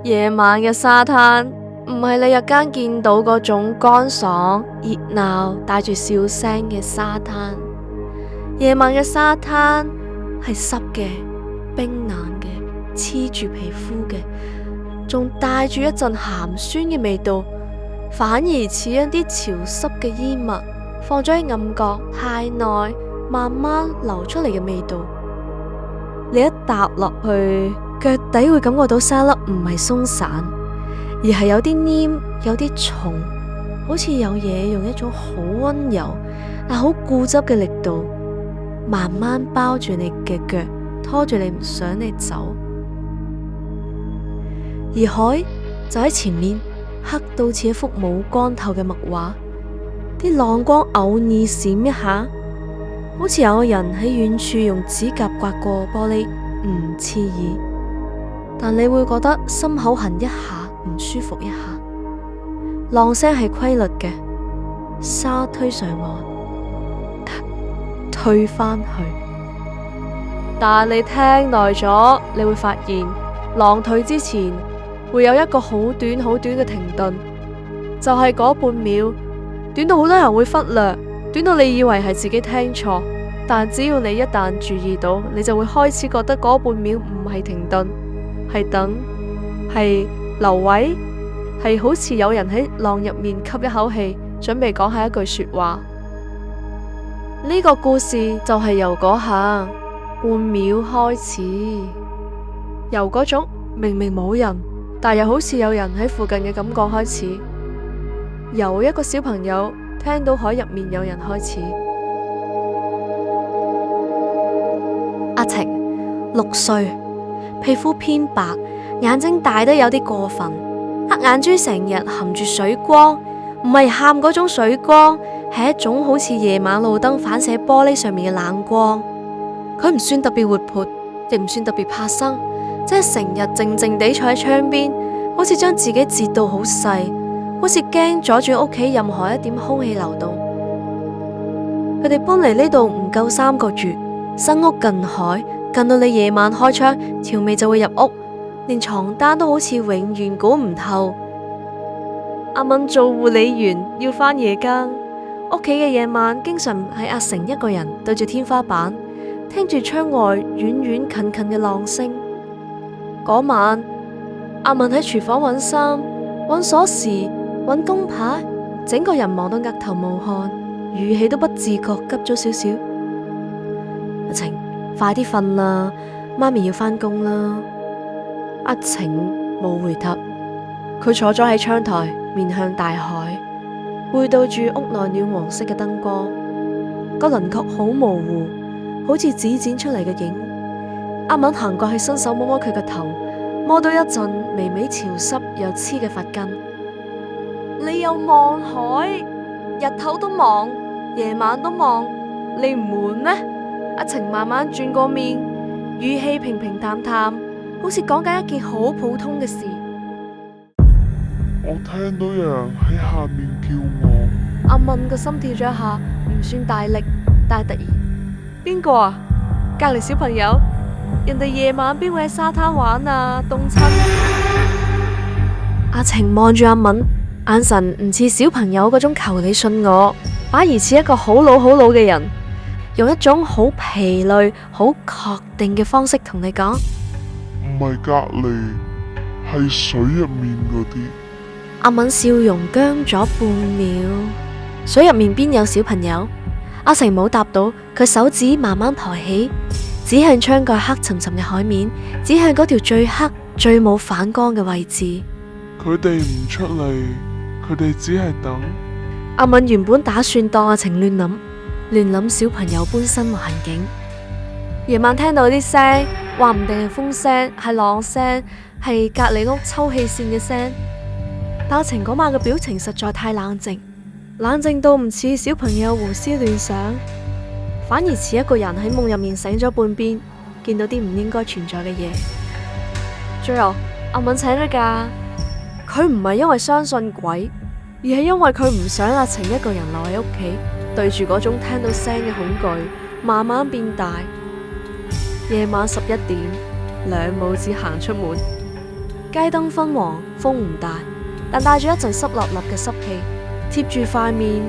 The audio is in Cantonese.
夜晚嘅沙灘唔係你日間見到嗰種乾爽、熱鬧、帶住笑聲嘅沙灘。夜晚嘅沙灘係濕嘅、冰冷嘅、黐住皮膚嘅，仲帶住一陣鹹酸嘅味道，反而似一啲潮濕嘅衣物放咗喺暗角太耐，慢慢流出嚟嘅味道。你一踏落去，腳底會感覺到沙粒唔係鬆散，而係有啲黏，有啲重，好似有嘢用一種好溫柔但好固執嘅力度，慢慢包住你嘅腳，拖住你唔想你走。而海就喺前面，黑到似一幅冇光透嘅墨畫，啲浪光偶爾閃一下，好似有人喺遠處用指甲刮過玻璃，唔刺耳，但你會覺得心口痕一下，唔舒服一下。浪聲係規律嘅，沙推上岸，推返去。但你聽耐咗，你會發現浪退之前會有一個好短好短嘅停頓，就係嗰半秒，短到好多人會忽略，短到你以為係自己聽錯。但只要你一旦注意到，你就會開始覺得嗰半秒唔係停頓，係等，係留位，係好似有人喺浪入面吸一口氣，準備講下一句說話。呢個故事就係由嗰下半秒開始，由嗰種明明冇人，但又好似有人喺附近嘅感覺開始，由一個小朋友聽到海入面有人開始。阿晴6歲，皮膚偏白，眼睛大得有啲過分，黑眼珠成日含住水光，唔係喊嗰種水光，係一種好似夜晚路燈反射玻璃上面嘅冷光。佢唔算特別活潑，亦唔算特別怕生，即係成日靜靜地坐喺窗邊，好似將自己截到好細，好似驚阻住屋企任何一點空氣流動。佢哋搬嚟呢度唔夠3個月，新屋近海，近到你夜晚開窗，條味就會入屋，連床單都好似永遠估唔透。阿敏做護理員要返夜更，屋企嘅夜晚經常係阿成一個人對住天花板，聽住窗外遠遠近近嘅浪聲。嗰晚，阿敏喺廚房揾衫、揾鎖匙、揾工牌，整個人忙到額頭冒汗，語氣都不自覺急咗少少。阿晴，快啲瞓啦，媽咪要返工啦。阿晴冇回答，佢坐咗喺窗台，面向大海，背對住屋內暖黃色嘅燈光，個輪廓好模糊，好似紙剪出嚟嘅影。阿敏行過去，伸手摸摸佢個頭，摸到一陣微微潮濕又黐嘅髮根。你又望海，日頭都望，夜晚都望，你唔悶咩？阿晴慢慢轉過面，語氣平平淡淡，好似講緊一件好普通嘅事。我聽到有人喺下面叫我。阿敏個心跳咗一下，唔算大力，但係突然，邊個啊？隔籬小朋友，人哋夜晚邊會喺沙灘玩啊？凍親。阿晴望住阿敏，眼神唔似小朋友嗰種求你信我，反而似一個好老嘅人。用一種好疲累、好確定嘅方式同你講，唔係隔離，係水入面嗰啲。阿敏笑容僵咗半秒，水入面邊有小朋友？阿成冇答到，佢手指慢慢抬起，指向窗外黑沉沉嘅海面，指向嗰條最黑、最冇反光嘅位置。佢哋唔出嚟，佢哋只係等。阿敏原本打算當阿晴亂諗小朋友搬新環境，夜晚聽到啲聲，話唔定係風聲，係浪聲，係隔籬屋抽氣扇嘅聲。但阿晴嗰晚嘅表情實在太冷靜到唔似小朋友胡思亂想，反而似一個人喺夢入面醒咗半邊，見到啲唔應該存在嘅嘢。最後，阿敏請咗假，佢唔係因為相信鬼，而係因為佢唔想阿晴一個人留喺屋企。對住嗰種聽到聲嘅恐懼，慢慢變大。夜晚11點，兩母子行出門，街燈昏黃，風唔大，但帶住一陣濕立立嘅濕氣，貼住塊面。